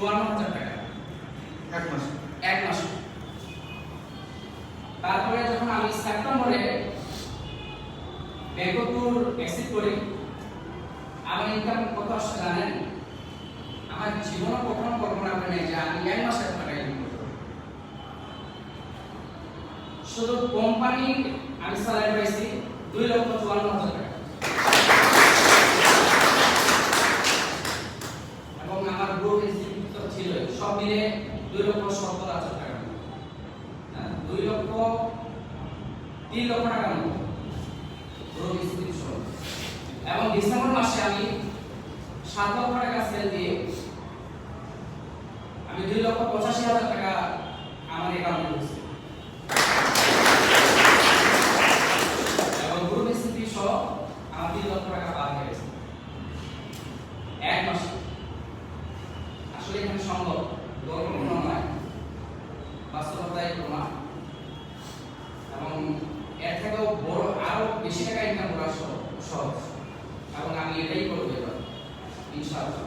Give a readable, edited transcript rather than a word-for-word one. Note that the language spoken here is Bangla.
54,000 টাকা এক মাসে। এক মাসে। তারপরে যখন আমি সেপ্টেম্বরে বেঙ্গলপুর এক্সিট করি, আমার ইনকাম কত আসছে জানেন? আমার জীবনে কখনো কল্পনা করে নাই যে আমি এক মাসে এত টাকা ইনকাম করব। শুধু কোম্পানি আমি স্যালারি পাইছি 2,54,000 টাকা, এবং আমার গ্রুপ ইনস্টিটিউট তো ছিল সব মিলে 2,70,000 টাকা, 3 লক্ষ টাকার মতো গ্রুপ ইনস্টিটিউট সহ। এবং ডিসেম্বর মাসে আমি 7 লক্ষ টাকা সেল দিয়ে আমি 2,85,000 টাকা আমার অ্যাকাউন্টে ঢুকছে, এবং গ্রুপ ইনস্টিটিউট সহ আমার 3 লক্ষ টাকা পার হয়ে গেছে এক মাসে। আসলে এখানে সম্ভব, গল্প কোনো নয়, বাস্তবতাই প্রমাণ। এবং এর থেকেও বড় আরো বেশি টাকা ইনকাম করা সহজ, এবং আমি এটাই করবো এবার ইনশাআল্লাহ।